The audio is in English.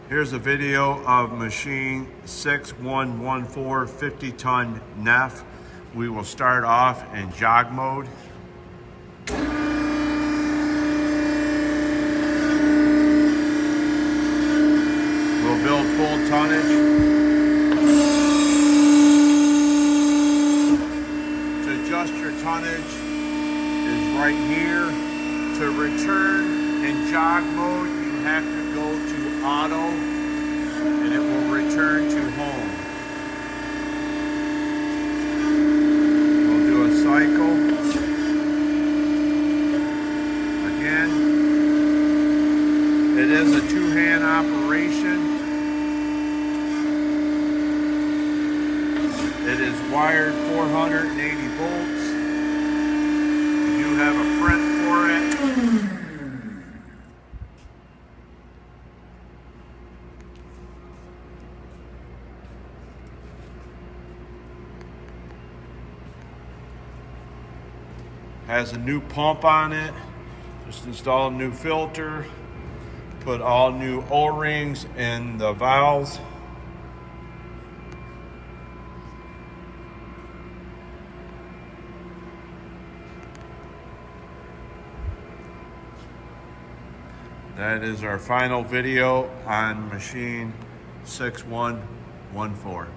Here's a video of machine 6114 50-ton Neff. We will start off in jog mode. We'll build full tonnage. To adjust your tonnage is right here. To return in jog mode, you have to go to auto and it will return to home. We'll do a cycle. Again, it is a two-hand operation. It is wired 480 volts. You do have a print for it. Has a new pump on it. Just install a new filter. Put all new O-rings in the valves. That is our final video on machine 6114.